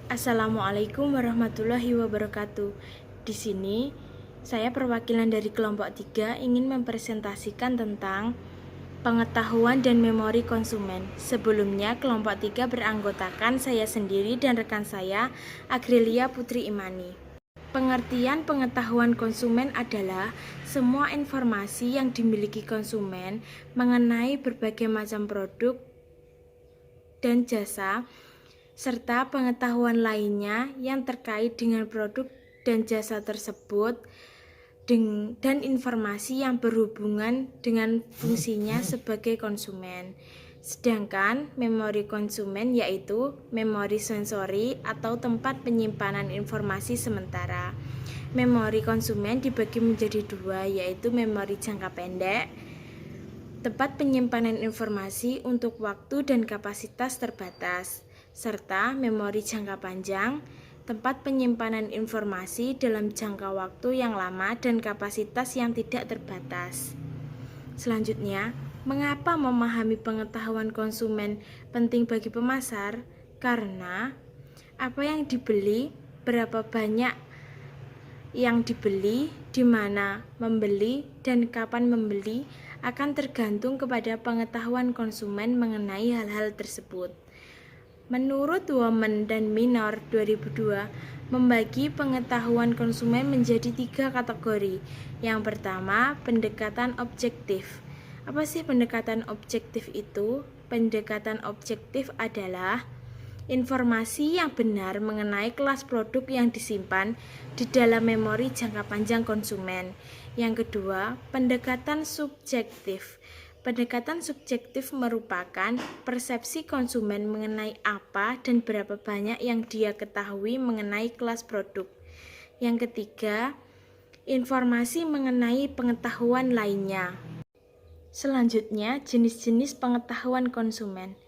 Assalamualaikum warahmatullahi wabarakatuh. Di sini, saya perwakilan dari kelompok 3 ingin mempresentasikan tentang pengetahuan dan memori konsumen. Sebelumnya, kelompok 3 beranggotakan saya sendiri dan rekan saya, Agrelia Putri Imani. Pengertian pengetahuan konsumen adalah semua informasi yang dimiliki konsumen mengenai berbagai macam produk dan jasa serta pengetahuan lainnya yang terkait dengan produk dan jasa tersebut dan informasi yang berhubungan dengan fungsinya sebagai konsumen. Sedangkan memori konsumen yaitu memori sensori atau tempat penyimpanan informasi sementara. Memori konsumen dibagi menjadi dua, yaitu memori jangka pendek, tempat penyimpanan informasi untuk waktu dan kapasitas terbatas, serta memori jangka panjang, tempat penyimpanan informasi dalam jangka waktu yang lama dan kapasitas yang tidak terbatas. Selanjutnya, mengapa memahami pengetahuan konsumen penting bagi pemasar? Karena apa yang dibeli, berapa banyak yang dibeli, di mana membeli, dan kapan membeli akan tergantung kepada pengetahuan konsumen mengenai hal-hal tersebut. Menurut Women dan Minor 2002, membagi pengetahuan konsumen menjadi 3 kategori. Yang pertama, pendekatan objektif. Apa sih pendekatan objektif itu? Pendekatan objektif adalah informasi yang benar mengenai kelas produk yang disimpan di dalam memori jangka panjang konsumen. Yang kedua, pendekatan subjektif. Pendekatan subjektif merupakan persepsi konsumen mengenai apa dan berapa banyak yang dia ketahui mengenai kelas produk. Yang ketiga, informasi mengenai pengetahuan lainnya. Selanjutnya, jenis-jenis pengetahuan konsumen.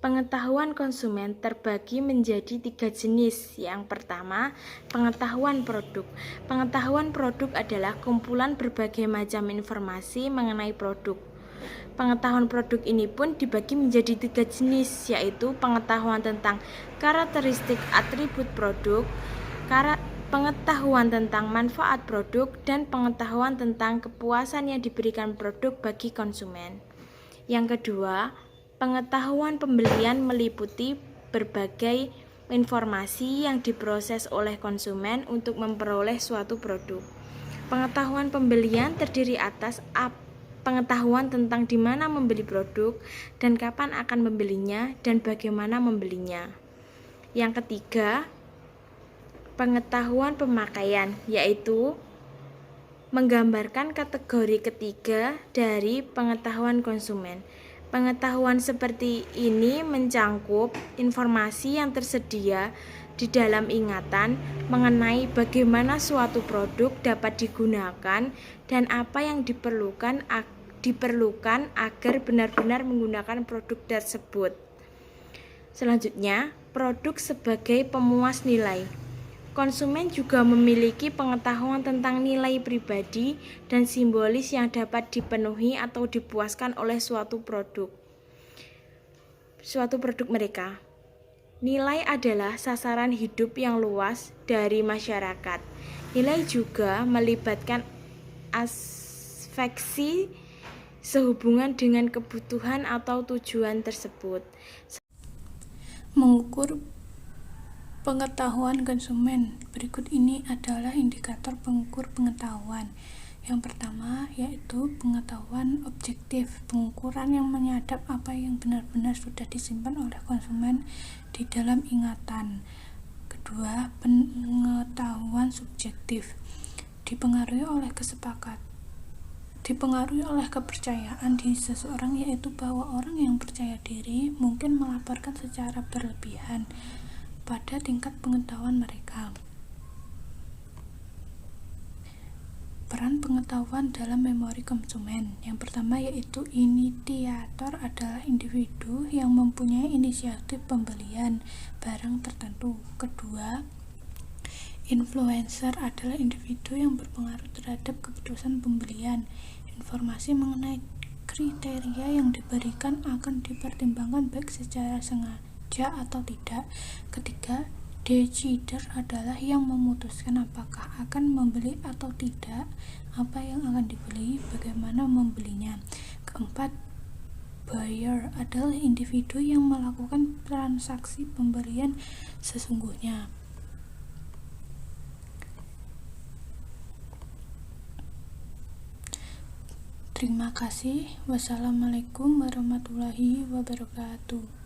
Pengetahuan konsumen terbagi menjadi 3 jenis. Yang pertama, pengetahuan produk. Pengetahuan produk adalah kumpulan berbagai macam informasi mengenai produk. Pengetahuan produk ini pun dibagi menjadi 3 jenis, yaitu pengetahuan tentang karakteristik atribut produk, pengetahuan tentang manfaat produk, dan pengetahuan tentang kepuasan yang diberikan produk bagi konsumen. Yang kedua, pengetahuan pembelian meliputi berbagai informasi yang diproses oleh konsumen untuk memperoleh suatu produk. Pengetahuan pembelian terdiri atas pengetahuan tentang di mana membeli produk dan kapan akan membelinya dan bagaimana membelinya. Yang ketiga, pengetahuan pemakaian, yaitu menggambarkan kategori ketiga dari pengetahuan konsumen. Pengetahuan seperti ini mencangkup informasi yang tersedia di dalam ingatan mengenai bagaimana suatu produk dapat digunakan dan apa yang diperlukan agar benar-benar menggunakan produk tersebut. Selanjutnya, produk sebagai pemuas nilai. Konsumen juga memiliki pengetahuan tentang nilai pribadi dan simbolis yang dapat dipenuhi atau dipuaskan oleh suatu produk mereka. Nilai adalah sasaran hidup yang luas dari masyarakat. Nilai juga melibatkan afeksi sehubungan dengan kebutuhan atau tujuan tersebut. Mengukur pengetahuan konsumen. Berikut ini adalah indikator pengukur pengetahuan. Yang pertama yaitu pengetahuan objektif, pengukuran yang menyadap apa yang benar-benar sudah disimpan oleh konsumen di dalam ingatan. Kedua, pengetahuan subjektif, dipengaruhi oleh kepercayaan di seseorang, yaitu bahwa orang yang percaya diri mungkin melaporkan secara berlebihan pada tingkat pengetahuan mereka. Peran pengetahuan dalam memori konsumen. Yang pertama yaitu inisiator adalah individu yang mempunyai inisiatif pembelian barang tertentu. Kedua, influencer adalah individu yang berpengaruh terhadap keputusan pembelian. Informasi mengenai kriteria yang diberikan akan dipertimbangkan baik secara sengaja atau tidak. Ketiga, Decider adalah yang memutuskan apakah akan membeli atau tidak, apa yang akan dibeli, bagaimana membelinya. Keempat, buyer adalah individu yang melakukan transaksi pembelian sesungguhnya. Terima kasih. Wassalamualaikum warahmatullahi wabarakatuh.